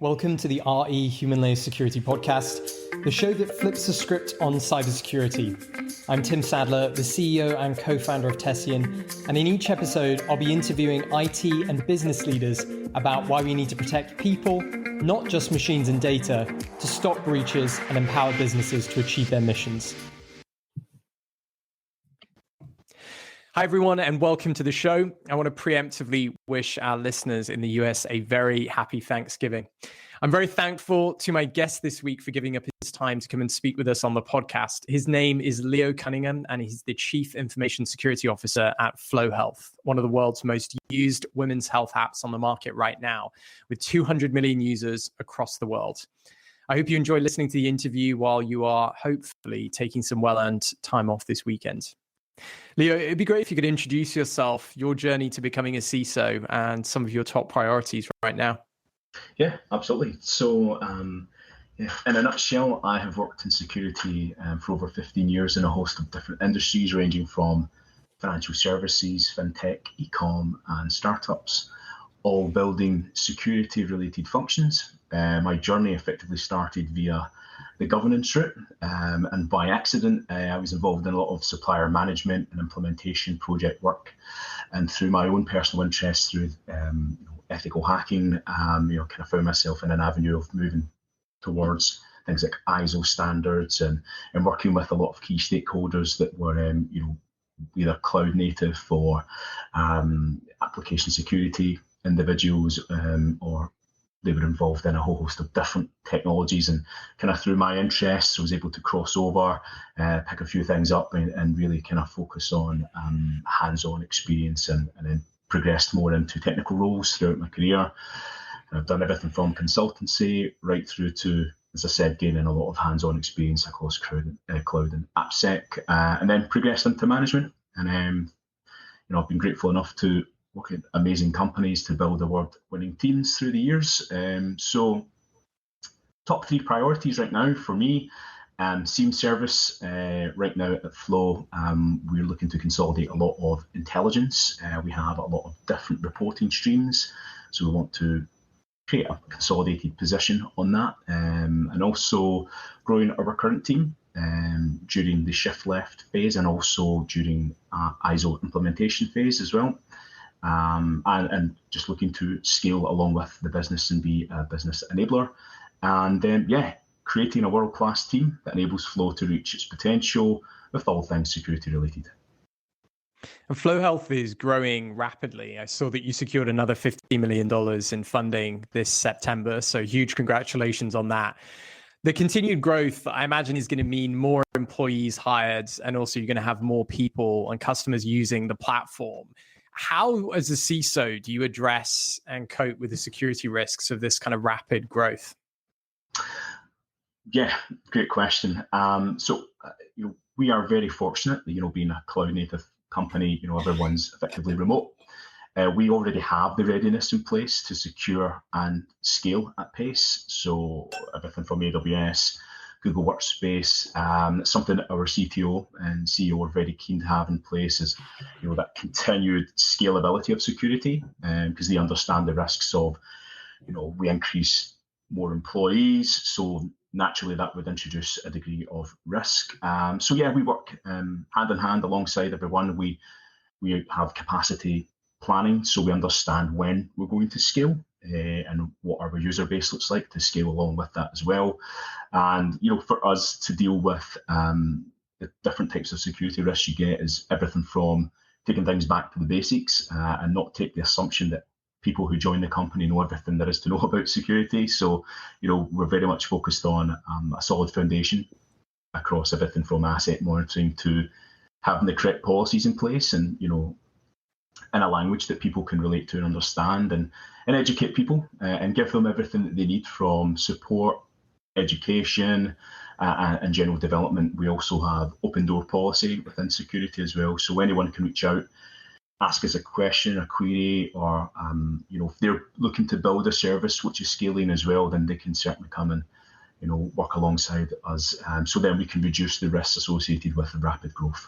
Welcome to the RE Human Layer Security podcast, the show that flips the script on cybersecurity. I'm Tim Sadler, the CEO and co-founder of Tessian, and in each episode, I'll be interviewing IT and business leaders about why we need to protect people, not just machines and data, to stop breaches and empower businesses to achieve their missions. Hi, everyone, and welcome to the show. I want to preemptively wish our listeners in the US a very happy Thanksgiving. I'm very thankful to my guest this week for giving up his time to come and speak with us on the podcast. His name is Leo Cunningham, and he's the Chief Information Security Officer at Flo Health, one of the world's most used women's health apps on the market right now, with 200 million users across the world. I hope you enjoy listening to the interview while you are hopefully taking some well-earned time off this weekend. Leo, it'd be great if you could introduce yourself, your journey to becoming a CISO, and some of your top priorities right now. Yeah, absolutely. So, in a nutshell, I have worked in security for over 15 years in a host of different industries, ranging from financial services, fintech, e-com, and startups, all building security-related functions. My journey effectively started via the governance route, and by accident, I was involved in a lot of supplier management and implementation project work, and through my own personal interest through ethical hacking, kind of found myself in an avenue of moving towards things like ISO standards and working with a lot of key stakeholders that were either cloud native or application security individuals, or they were involved in a whole host of different technologies, and kind of through my interests, I was able to cross over, pick a few things up, and really kind of focus on hands-on experience, and then progressed more into technical roles throughout my career. I've done everything from consultancy right through to, as I said, gaining a lot of hands-on experience across cloud and Ep6, and then progressed into management. And I've been grateful enough to work at amazing companies to build award-winning teams through the years. So top three priorities right now for me, SIEM service. Right now at Flo, we're looking to consolidate a lot of intelligence. We have a lot of different reporting streams, so we want to create a consolidated position on that, and also growing our current team during the shift left phase, and also during ISO implementation phase as well. And just looking to scale along with the business and be a business enabler. And then, creating a world-class team that enables Flo to reach its potential with all things security related. And Flo Health is growing rapidly. I saw that you secured another $50 million in funding this September, so huge congratulations on that. The continued growth, I imagine, is going to mean more employees hired, and also you're going to have more people and customers using the platform. How, as a CISO, do you address and cope with the security risks of this kind of rapid growth? Yeah, great question. We are very fortunate that, being a cloud native company, everyone's effectively remote. We already have the readiness in place to secure and scale at pace. So everything from AWS, Google Workspace, something that our CTO and CEO are very keen to have in place is, that continued scalability of security, because they understand the risks of, we increase more employees, so naturally that would introduce a degree of risk. We work hand in hand alongside everyone. We have capacity planning, so we understand when we're going to scale, and what our user base looks like to scale along with that as well. And for us to deal with the different types of security risks you get is everything from taking things back to the basics, and not take the assumption that people who join the company know everything there is to know about security. So we're very much focused on a solid foundation across everything from asset monitoring to having the correct policies in place, and in a language that people can relate to and understand, and educate people, and give them everything that they need from support, education, and general development. We also have open door policy within security as well, so anyone can reach out, ask us a question, a query, or if they're looking to build a service which is scaling as well, then they can certainly come and work alongside us, so then we can reduce the risks associated with the rapid growth.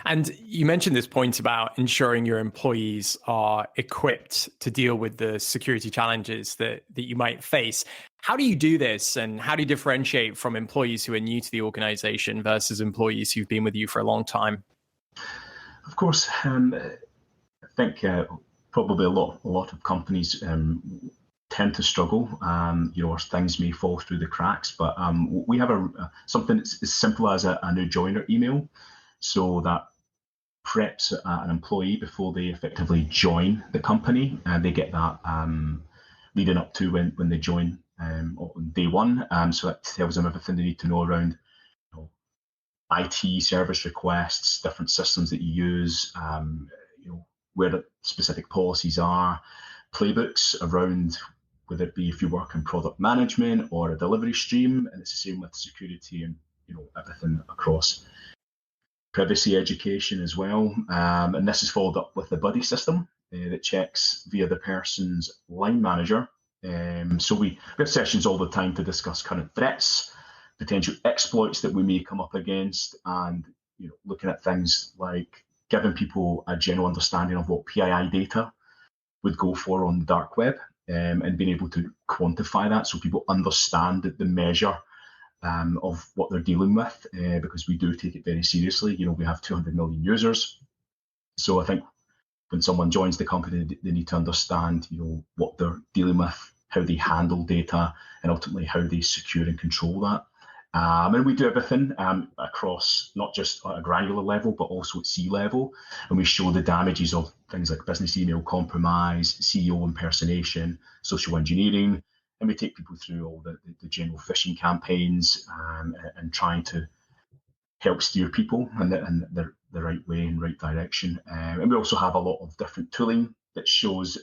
And you mentioned this point about ensuring your employees are equipped to deal with the security challenges that you might face. How do you do this, and how do you differentiate from employees who are new to the organization versus employees who've been with you for a long time? Of course, I think probably a lot of companies tend to struggle, or things may fall through the cracks. But we have something as simple as a new joiner email, so that preps an employee before they effectively join the company, and they get that leading up to when they join on day one. So it tells them everything they need to know around IT service requests, different systems that you use, where the specific policies are, playbooks around whether it be if you work in product management or a delivery stream, and it's the same with security and everything across. Privacy education as well, and this is followed up with the buddy system that checks via the person's line manager. So we have sessions all the time to discuss current threats, potential exploits that we may come up against, and looking at things like giving people a general understanding of what PII data would go for on the dark web, and being able to quantify that so people understand the measure of what they're dealing with, because we do take it very seriously. We have 200 million users. So I think when someone joins the company, they need to understand, what they're dealing with, how they handle data, and ultimately how they secure and control that. And we do everything across not just at a granular level, but also at C-level. And we show the damages of things like business email compromise, CEO impersonation, social engineering. And we take people through all the general phishing campaigns, and trying to help steer people in the right way and right direction. And we also have a lot of different tooling that shows,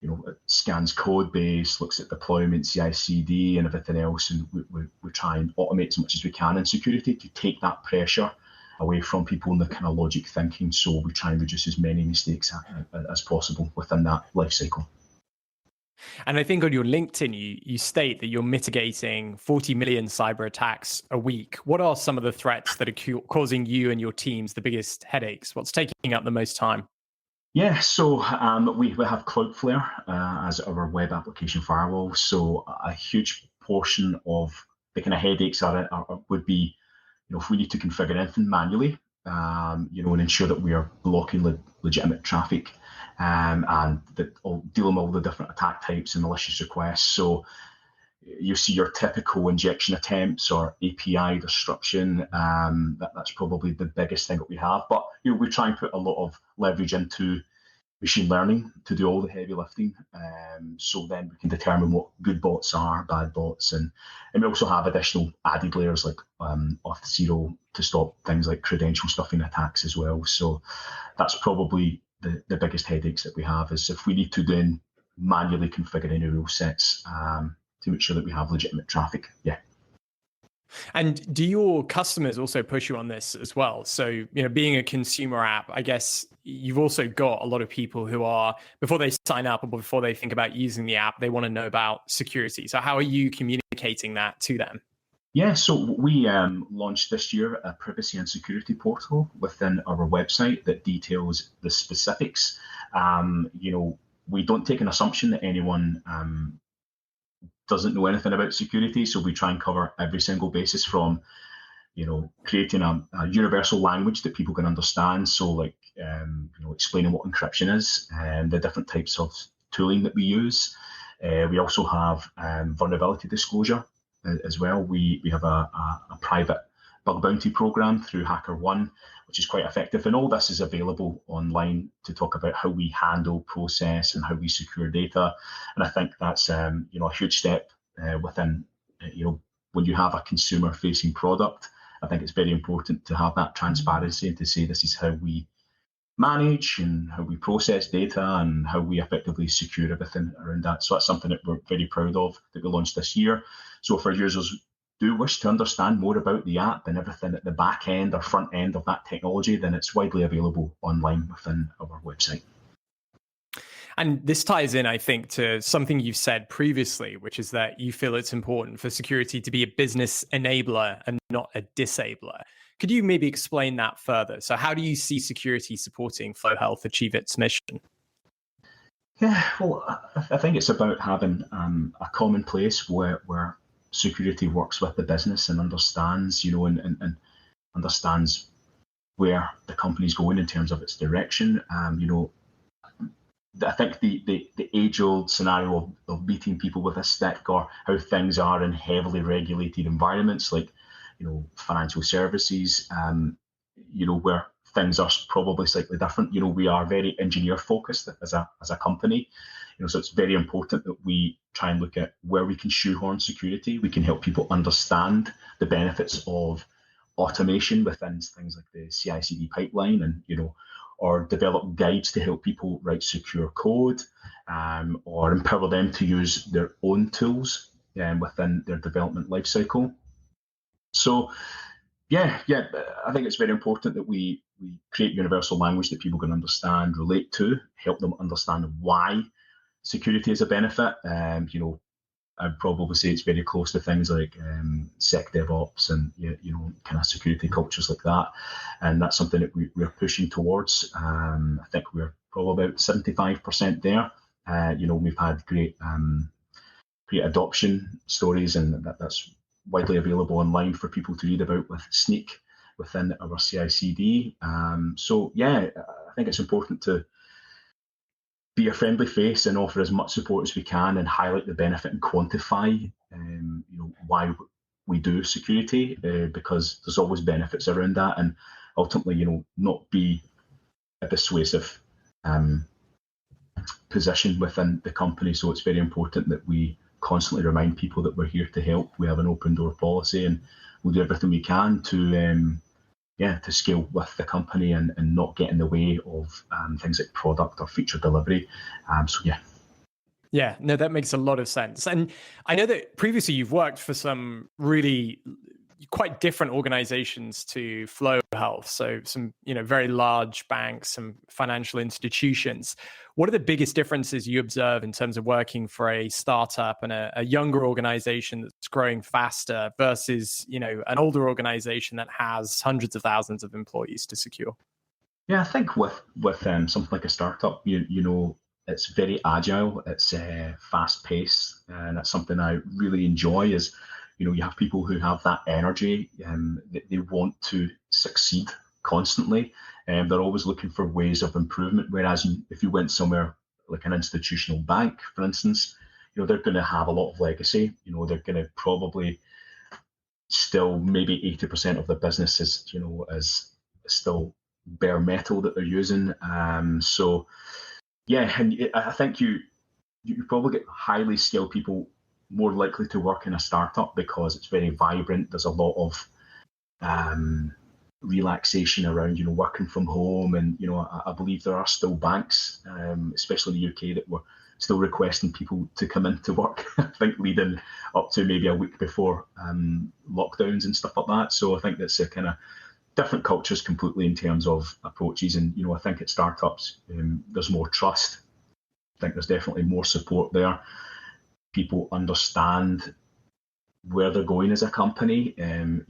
it scans code base, looks at deployment, CI/CD, and everything else. And we try and automate as much as we can in security to take that pressure away from people in the kind of logic thinking. So we try and reduce as many mistakes as possible within that life cycle. And I think on your LinkedIn, you state that you're mitigating 40 million cyber attacks a week. What are some of the threats that are causing you and your teams the biggest headaches? What's taking up the most time? Yeah, so we have Cloudflare as our web application firewall. So a huge portion of the kind of headaches would be, if we need to configure anything manually, and ensure that we are blocking legitimate traffic, and that dealing with all the different attack types and malicious requests. So you see your typical injection attempts or API disruption. That's probably the biggest thing that we have. But we try and put a lot of leverage into machine learning to do all the heavy lifting. So then we can determine what good bots are, bad bots, and we also have additional added layers like Auth0 to stop things like credential stuffing attacks as well. So that's probably the biggest headaches that we have, is if we need to then manually configure any rule sets to make sure that we have legitimate traffic. Yeah. And do your customers also push you on this as well? So, being a consumer app, I guess you've also got a lot of people who are, before they sign up or before they think about using the app, they want to know about security. So how are you communicating that to them? Yeah, so we launched this year a privacy and security portal within our website that details the specifics. We don't take an assumption that anyone doesn't know anything about security, so we try and cover every single basis from, creating a universal language that people can understand. So like, explaining what encryption is and the different types of tooling that we use. We also have vulnerability disclosure as well. We have a private bug bounty program through HackerOne, which is quite effective. And all this is available online to talk about how we handle, process, and how we secure data. And I think that's a huge step within, when you have a consumer-facing product. I think it's very important to have that transparency and to say this is how we manage and how we process data and how we effectively secure everything around that. So that's something that we're very proud of that we launched this year. So if our users do wish to understand more about the app and everything at the back end or front end of that technology, then it's widely available online within our website. And this ties in, I think, to something you've said previously, which is that you feel it's important for security to be a business enabler and not a disabler. Could you maybe explain that further? So how do you see security supporting Flo Health achieve its mission? Yeah, well, I think it's about having a common place where security works with the business and understands, and understands where the company's going in terms of its direction. I think the age-old scenario of beating people with a stick, or how things are in heavily regulated environments like, financial services, where things are probably slightly different. We are very engineer focused as a company, so it's very important that we try and look at where we can shoehorn security. We can help people understand the benefits of automation within things like the CI/CD pipeline, and or develop guides to help people write secure code, or empower them to use their own tools within their development lifecycle. So yeah, I think it's very important that we create universal language that people can understand, relate to, help them understand why security is a benefit. I'd probably say it's very close to things like SecDevOps and kind of security cultures like that, and that's something that we're pushing towards. I think we're probably about 75% there. We've had great adoption stories, and that's widely available online for people to read about with Sneak within our CI/CD. So yeah, I think it's important to be a friendly face and offer as much support as we can, and highlight the benefit and quantify, why we do security, because there's always benefits around that, and ultimately, not be a dissuasive position within the company. So it's very important that we constantly remind people that we're here to help. We have an open door policy, and we'll do everything we can to scale with the company and not get in the way of things like product or feature delivery. Yeah, no, that makes a lot of sense. And I know that previously you've worked for some really quite different organizations to Flo Health. So some, very large banks, some financial institutions. What are the biggest differences you observe in terms of working for a startup and a younger organization that's growing faster versus, an older organization that has hundreds of thousands of employees to secure? Yeah, I think with something like a startup, it's very agile, it's fast paced, and that's something I really enjoy. Is you have people who have that energy, they want to succeed constantly, and they're always looking for ways of improvement. Whereas if you went somewhere like an institutional bank, for instance, they're going to have a lot of legacy. They're going to probably still, maybe 80% of the business is still bare metal that they're using. So yeah, and I think you probably get highly skilled people more likely to work in a startup because it's very vibrant. There's a lot of relaxation around, working from home, and I believe there are still banks, especially in the UK, that were still requesting people to come into work. I think leading up to maybe a week before lockdowns and stuff like that. So I think that's a kind of different cultures completely in terms of approaches, and I think at startups there's more trust. I think there's definitely more support there. People understand where they're going as a company, and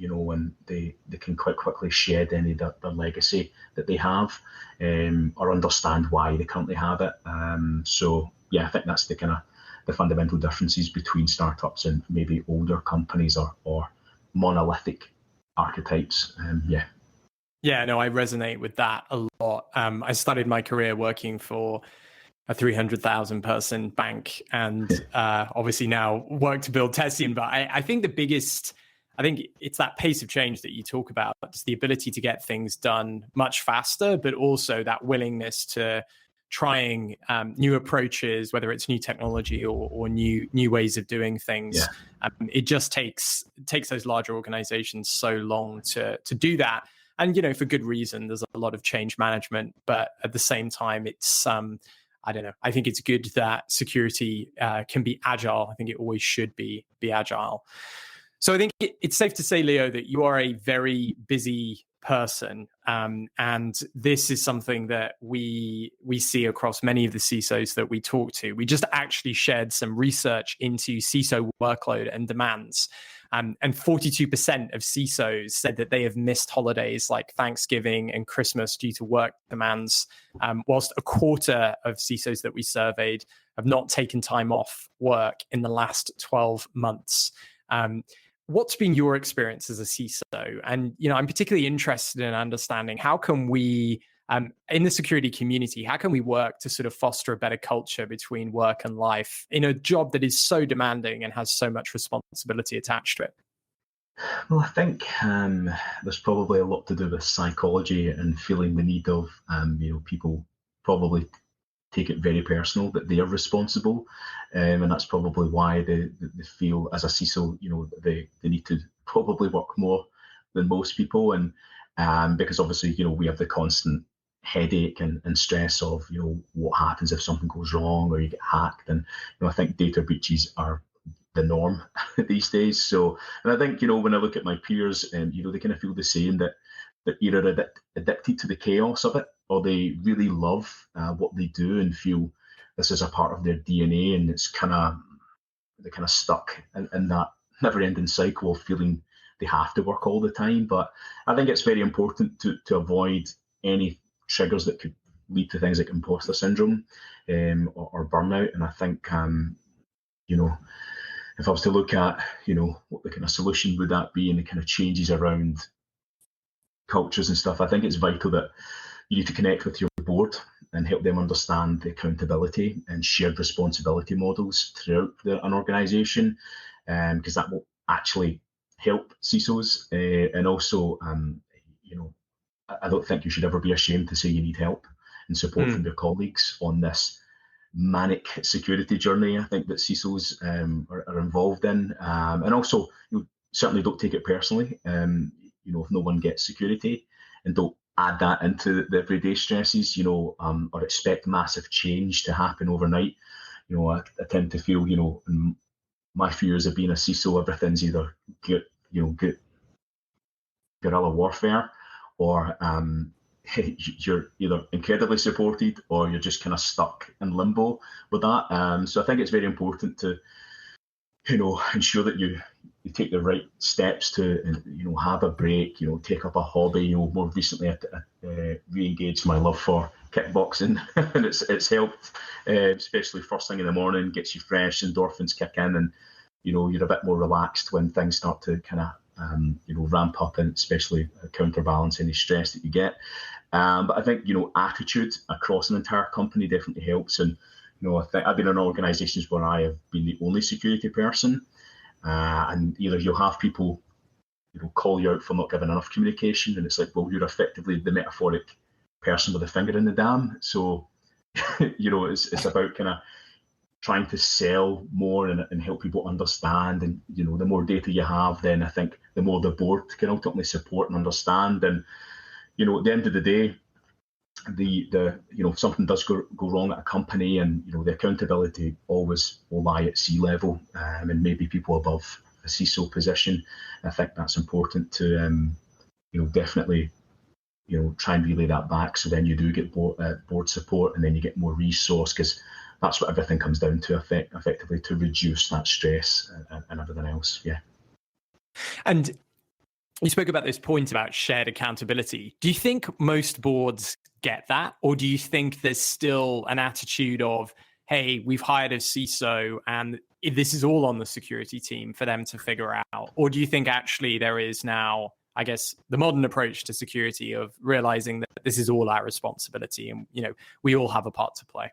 they can quite quickly shed any of their legacy that they have, or understand why they currently have it. So yeah, I think that's the kind of the fundamental differences between startups and maybe older companies or monolithic archetypes. Yeah, no, I resonate with that a lot. I started my career working for a 300,000 person bank, and obviously now work to build Tessian. But I think I think it's that pace of change that you talk about. It's the ability to get things done much faster, but also that willingness to trying new approaches, whether it's new technology or new ways of doing things. Yeah. It just takes those larger organizations so long to do that. And, for good reason. There's a lot of change management, but at the same time, it's I don't know. I think it's good that security can be agile. I think it always should be agile. So I think it's safe to say, Leo, that you are a very busy person, and this is something that we see across many of the CISOs that we talk to. We just actually shared some research into CISO workload and demands. And 42% of CISOs said that they have missed holidays like Thanksgiving and Christmas due to work demands, whilst a quarter of CISOs that we surveyed have not taken time off work in the last 12 months. What's been your experience as a CISO? And, I'm particularly interested in understanding how can we, in the security community, how can we work to sort of foster a better culture between work and life in a job that is so demanding and has so much responsibility attached to it? Well, I think there's probably a lot to do with psychology and feeling the need of, people probably take it very personal that they are responsible, and that's probably why they feel as a CISO, they need to probably work more than most people, and because obviously we have the constant headache and stress of what happens if something goes wrong or you get hacked, and I think data breaches are the norm these days. So, and I think when I look at my peers, they kind of feel the same, that either addicted to the chaos of it, or they really love what they do and feel this is a part of their DNA, and it's they're kind of stuck in that never-ending cycle of feeling they have to work all the time. But I think it's very important to avoid any triggers that could lead to things like imposter syndrome or burnout. And I think if I was to look at what the kind of solution would that be, and the kind of changes around cultures and stuff, I think it's vital that you need to connect with your board and help them understand the accountability and shared responsibility models throughout an organization, because that will actually help CISOs. And also, I don't think you should ever be ashamed to say you need help and support from your colleagues on this manic security journey, I think, that CISOs are involved in. And also, certainly don't take it personally. If no one gets security, and don't add that into the everyday stresses, or expect massive change to happen overnight. I tend to feel, in my fears of being a CISO, everything's either good, guerrilla warfare, or you're either incredibly supported or you're just kind of stuck in limbo with that. So I think it's very important to, ensure that you take the right steps to, have a break, take up a hobby. More recently, I re-engaged my love for kickboxing, and it's helped, especially first thing in the morning, gets you fresh, endorphins kick in, and, you're a bit more relaxed when things start to kind of, ramp up, and especially counterbalance any stress that you get. But I think, attitude across an entire company definitely helps. And, I think I've been in organizations where I have been the only security person, and either you'll have people, call you out for not giving enough communication, and it's like, well, you're effectively the metaphoric person with a finger in the dam. So, it's about kind of trying to sell more and help people understand. And, the more data you have, then I think the more the board can ultimately support and understand. And, at the end of the day, if something does go wrong at a company, and the accountability always will lie at C-level, and maybe people above a CISO position. I think that's important to definitely try and relay that back, so then you do get board support, and then you get more resource, because that's what everything comes down to, effectively, to reduce that stress and everything else. Yeah. And you spoke about this point about shared accountability. Do you think most boards get that? Or do you think there's still an attitude of, hey, we've hired a CISO and this is all on the security team for them to figure out? Or do you think actually there is now, I guess, the modern approach to security of realizing that this is all our responsibility, and we all have a part to play?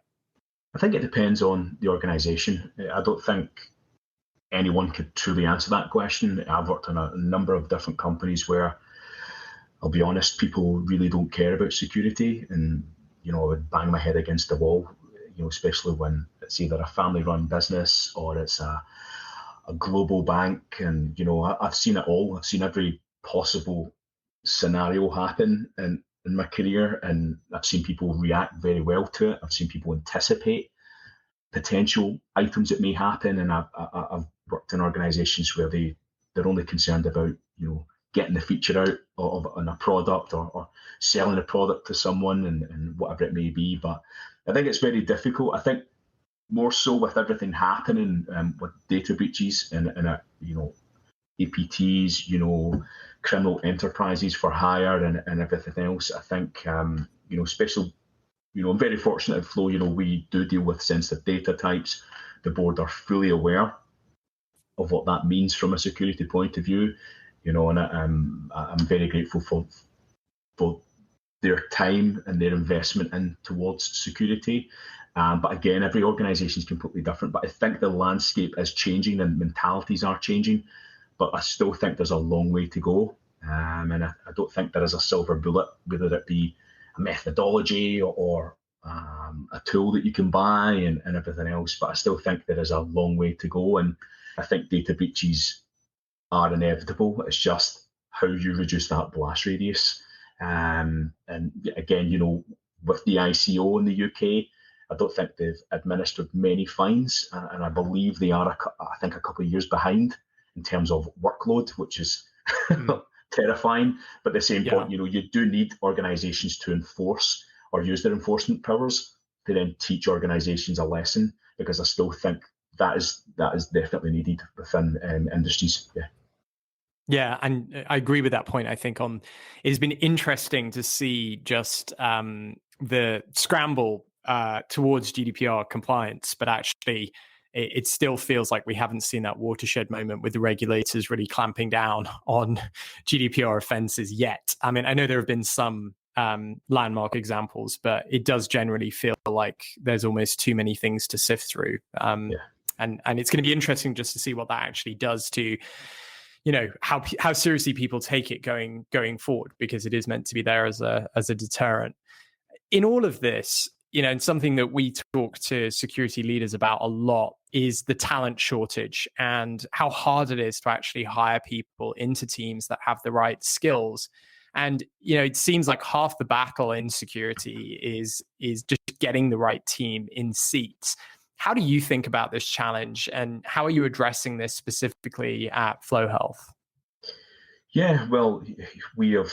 I think it depends on the organization. I don't think anyone could truly answer that question. I've worked in a number of different companies where, I'll be honest, people really don't care about security, and I would bang my head against the wall, especially when it's either a family-run business or it's a global bank. And I've seen it all. I've seen every possible scenario happen in my career, and I've seen people react very well to it. I've seen people anticipate potential items that may happen, and I've worked in organizations where they're only concerned about getting the feature out on a product, or selling a product to someone, and whatever it may be. But I think it's very difficult. I think more so with everything happening with data breaches and APTs, criminal enterprises for hire and everything else. I think, especially, I'm very fortunate at Flo, we do deal with sensitive data types. The board are fully aware of what that means from a security point of view, and I'm very grateful for their time and their investment in towards security. But again, every organization is completely different. But I think the landscape is changing and mentalities are changing. But I still think there's a long way to go. And I don't think there is a silver bullet, whether it be a methodology or a tool that you can buy and everything else. But I still think there is a long way to go. And I think data breaches are inevitable. It's just how you reduce that blast radius. And again, with the ICO in the UK, I don't think they've administered many fines, and I believe they are, I think, a couple of years behind in terms of workload, which is terrifying. But at the same point, you do need organizations to enforce or use their enforcement powers to then teach organizations a lesson, because I still think that is definitely needed within industries. Yeah, and I agree with that point. I think it's been interesting to see just the scramble towards GDPR compliance, but actually it still feels like we haven't seen that watershed moment with the regulators really clamping down on GDPR offenses yet. I mean, I know there have been some landmark examples, but it does generally feel like there's almost too many things to sift through. And it's going to be interesting just to see what that actually does to, how seriously people take it going forward, because it is meant to be there as a deterrent. In all of this, and something that we talk to security leaders about a lot is the talent shortage and how hard it is to actually hire people into teams that have the right skills. And, it seems like half the battle in security is just getting the right team in seats. How do you think about this challenge, and how are you addressing this specifically at Flo Health? Yeah, well, we have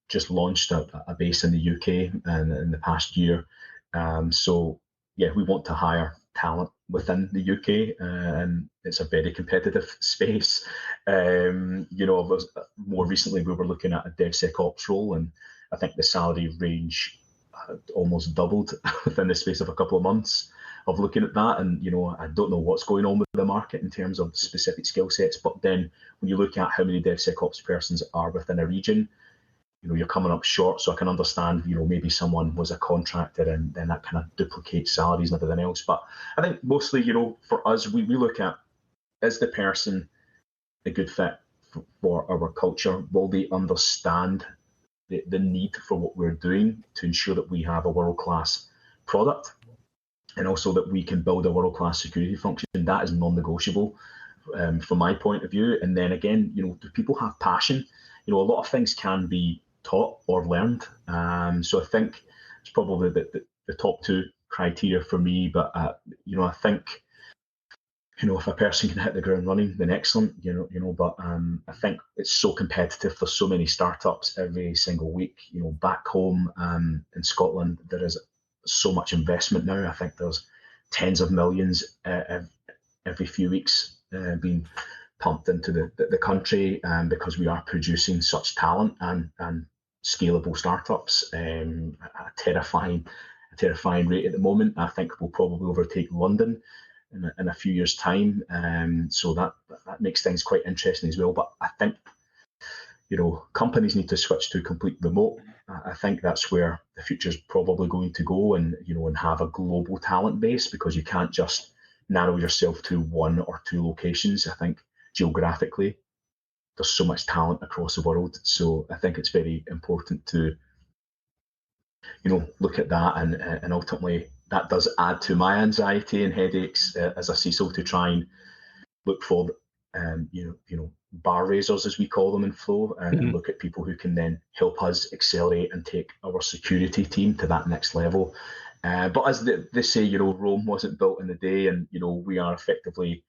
just launched a base in the UK in the past year. We want to hire talent within the UK, and it's a very competitive space. More recently we were looking at a DevSecOps role, and I think the salary range almost doubled within the space of a couple of months of looking at that. And I don't know what's going on with the market in terms of specific skill sets, but then when you look at how many DevSecOps persons are within a region, you're coming up short. So I can understand, maybe someone was a contractor and then that kind of duplicates salaries and everything else. But I think mostly, for us, we look at, is the person a good fit for our culture? Will they understand the need for what we're doing to ensure that we have a world-class product, and also that we can build a world-class security function? That is non-negotiable from my point of view. And then again, do people have passion? A lot of things can be taught or learned. So I think it's probably the top two criteria for me. But I think if a person can hit the ground running, then excellent. But I think it's so competitive. There's so many startups every single week. Back home in Scotland, there is so much investment now. I think there's tens of millions every few weeks being pumped into the country, because we are producing such talent and scalable startups at a terrifying rate at the moment. I think we'll probably overtake London in a few years' time. So that makes things quite interesting as well. But I think companies need to switch to complete remote. I think that's where the future is probably going to go, and have a global talent base, because you can't just narrow yourself to one or two locations. I think geographically there's so much talent across the world. So I think it's very important to look at that, and ultimately that does add to my anxiety and headaches as a CISO, to try and look for bar raisers, as we call them in Flo, and look at people who can then help us accelerate and take our security team to that next level. But as they say, Rome wasn't built in a day, and we are effectively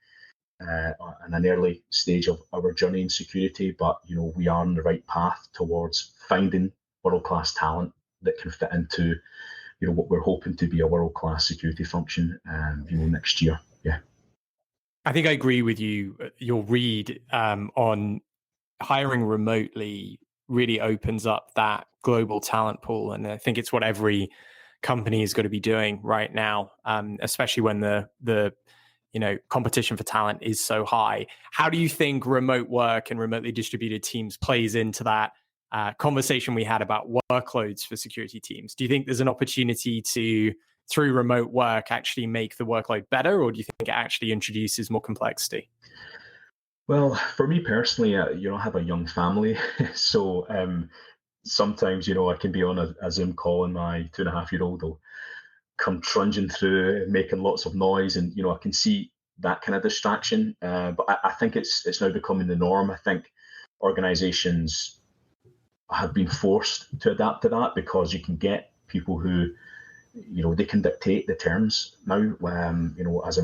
in an early stage of our journey in security. But we are on the right path towards finding world-class talent that can fit into what we're hoping to be a world-class security function next year. Yeah. I think I agree with you your read on hiring remotely really opens up that global talent pool, and I think it's what every company is going to be doing right now, especially when the competition for talent is so high. How do you think remote work and remotely distributed teams plays into that conversation we had about workloads for security teams? Do you think there's an opportunity to, through remote work, actually make the workload better, or do you think it actually introduces more complexity? Well, for me personally, I have a young family, so sometimes, I can be on a Zoom call and my 2.5-year-old will come trudging through, making lots of noise, and I can see that kind of distraction. But I think it's now becoming the norm. I think organizations have been forced to adapt to that because you can get people who, they can dictate the terms now. As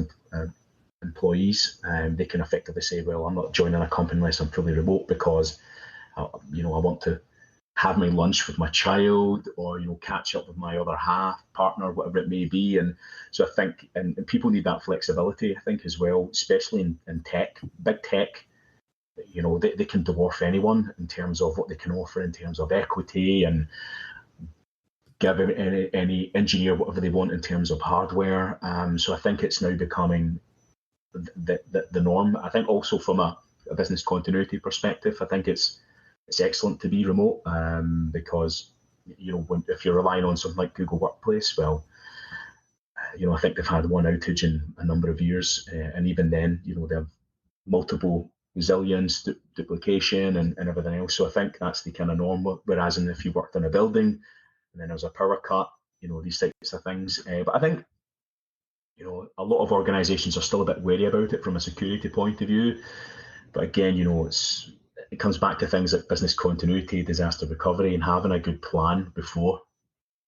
employees, they can effectively say, well, I'm not joining a company unless I'm fully remote because, I want to have my lunch with my child, or catch up with my other half partner, whatever it may be. And so I think, and people need that flexibility, I think, as well, especially in tech, big tech. They can dwarf anyone in terms of what they can offer in terms of equity, and give any engineer whatever they want in terms of hardware. So I think it's now becoming the norm. I think also from a business continuity perspective, I think it's excellent to be remote, because if you're relying on something like Google Workplace, well, I think they've had one outage in a number of years, and even then, they have multiple resilience, duplication, and everything else. So I think that's the kind of norm. Whereas if you worked in a building and then there's a power cut, these types of things. But I think a lot of organizations are still a bit wary about it from a security point of view. But again, it comes back to things like business continuity, disaster recovery, and having a good plan before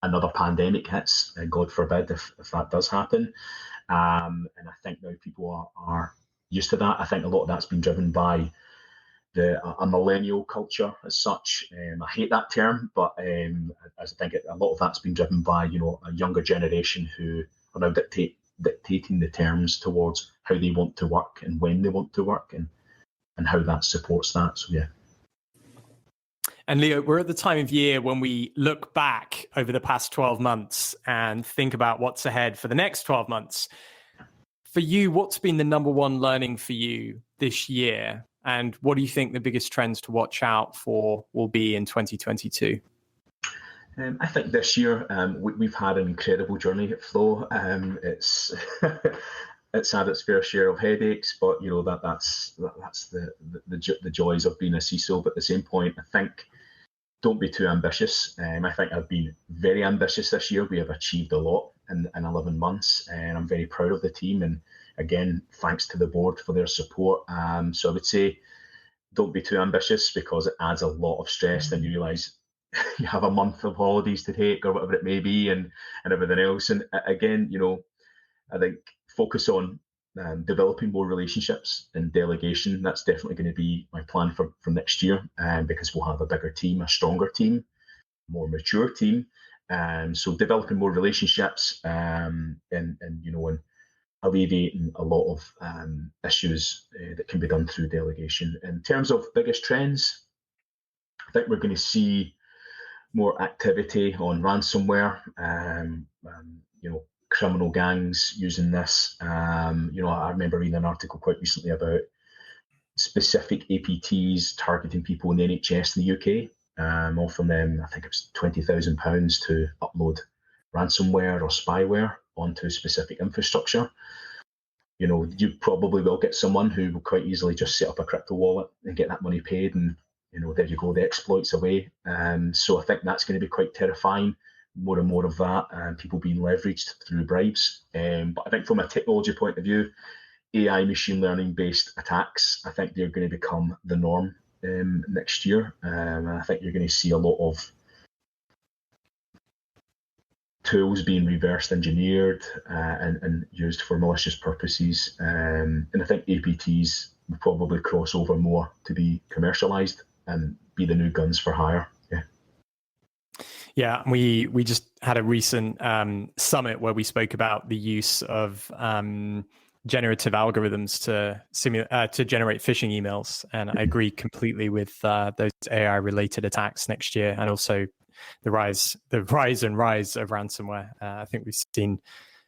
another pandemic hits, and God forbid if that does happen. And I think now people are used to that. I think a lot of that's been driven by a millennial culture as such. I hate that term, but I think a lot of that's been driven by a younger generation who are now dictating the terms towards how they want to work and when they want to work, and how that supports that. So yeah. And Leo, we're at the time of year when we look back over the past 12 months and think about what's ahead for the next 12 months. For you, what's been the number one learning for you this year? And what do you think the biggest trends to watch out for will be in 2022? I think this year we've had an incredible journey at Flo. It's it's had its fair share of headaches, but that's the joys of being a CISO. But at the same point, I think don't be too ambitious. I think I've been very ambitious this year. We have achieved a lot in 11 months, and I'm very proud of the team. And again, thanks to the board for their support. So I would say don't be too ambitious, because it adds a lot of stress. Then you realise you have a month of holidays to take, or whatever it may be, and everything else. And again, I think focus on developing more relationships and delegation. That's definitely going to be my plan for next year, because we'll have a bigger team, a stronger team, more mature team. So developing more relationships, and alleviating a lot of issues that can be done through delegation. In terms of biggest trends, I think we're going to see more activity on ransomware. Criminal gangs using this. I remember reading an article quite recently about specific APTs targeting people in the NHS in the UK, offering them, I think it was £20,000 to upload ransomware or spyware onto specific infrastructure. You probably will get someone who will quite easily just set up a crypto wallet and get that money paid, and there you go, the exploits away. So I think that's going to be quite terrifying. More and more of that, and people being leveraged through bribes. But I think from a technology point of view, AI, machine learning based attacks, I think they're going to become the norm next year. And I think you're going to see a lot of tools being reverse engineered and used for malicious purposes. And I think APTs will probably cross over more to be commercialized and be the new guns for hire. Yeah, we just had a recent summit where we spoke about the use of generative algorithms to generate phishing emails. And I agree completely with those AI-related attacks next year, and also the rise of ransomware. I think we've seen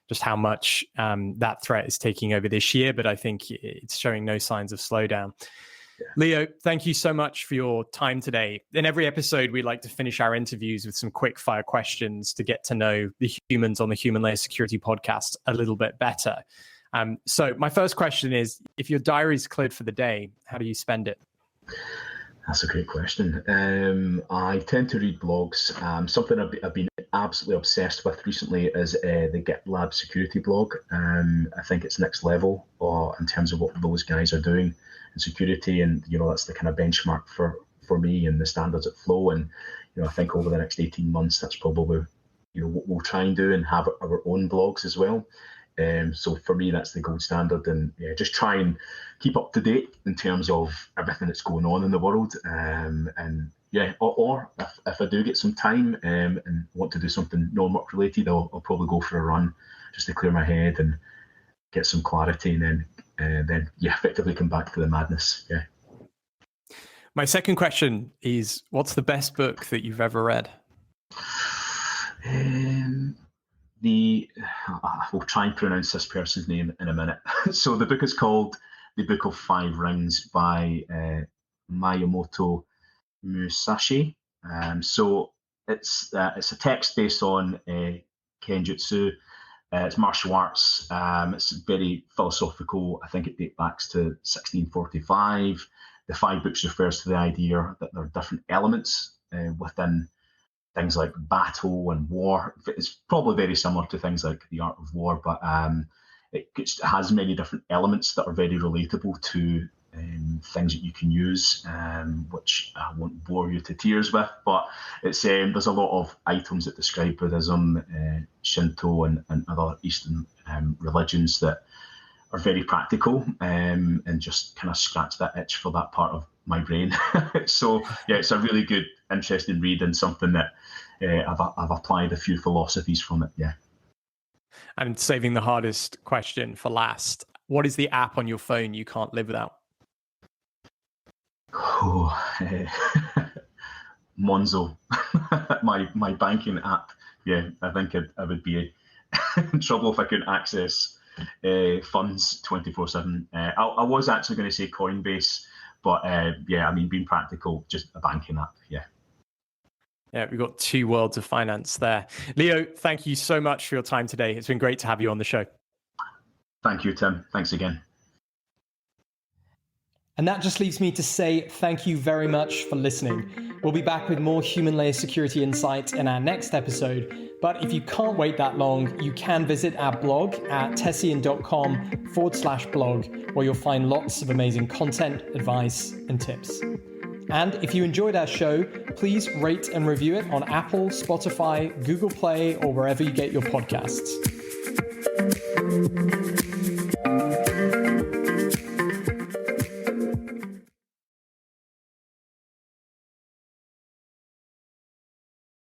just how much that threat is taking over this year, but I think it's showing no signs of slowdown. Yeah. Leo, thank you so much for your time today. In every episode, we like to finish our interviews with some quick fire questions to get to know the humans on the Human Layer Security podcast a little bit better. So my first question is, if your diary's cleared for the day, how do you spend it? That's a great question. I tend to read blogs. Something I've been absolutely obsessed with recently is the GitLab security blog. I think it's next level in terms of what those guys are doing in security, and that's the kind of benchmark for me and the standards at Flo. And I think over the next 18 months, that's probably what we'll try and do, and have our own blogs as well. So for me, that's the gold standard, and just try and keep up to date in terms of everything that's going on in the world. Or if I do get some time and want to do something non-work related, I'll probably go for a run just to clear my head and get some clarity, and then effectively come back to the madness. Yeah. My second question is, what's the best book that you've ever read? I will try and pronounce this person's name in a minute. So the book is called The Book of Five Rings by Miyamoto Musashi. So it's a text based on Kenjutsu. It's martial arts. It's very philosophical. I think it dates back to 1645. The 5 books refers to the idea that there are different elements within things like battle and war. It's probably very similar to things like The Art of War, but it has many different elements that are very relatable to things that you can use, which I won't bore you to tears with. But it's there's a lot of items that describe Buddhism, Shinto, and other Eastern religions that are very practical, and just kind of scratch that itch for that part of my brain. So it's a really good, interesting read, and something that I've applied a few philosophies from it. Yeah. And saving the hardest question for last, what is the app on your phone you can't live without? Monzo, my banking app. Yeah, I think I would be in trouble if I couldn't access funds 24/7. I was actually going to say Coinbase, but being practical, just a banking app. Yeah, we've got 2 worlds of finance there. Leo, thank you so much for your time today. It's been great to have you on the show. Thank you, Tim. Thanks again. And that just leaves me to say thank you very much for listening. We'll be back with more Human Layer Security insights in our next episode. But if you can't wait that long, you can visit our blog at tessian.com/blog, where you'll find lots of amazing content, advice, and tips. And if you enjoyed our show, please rate and review it on Apple, Spotify, Google Play, or wherever you get your podcasts.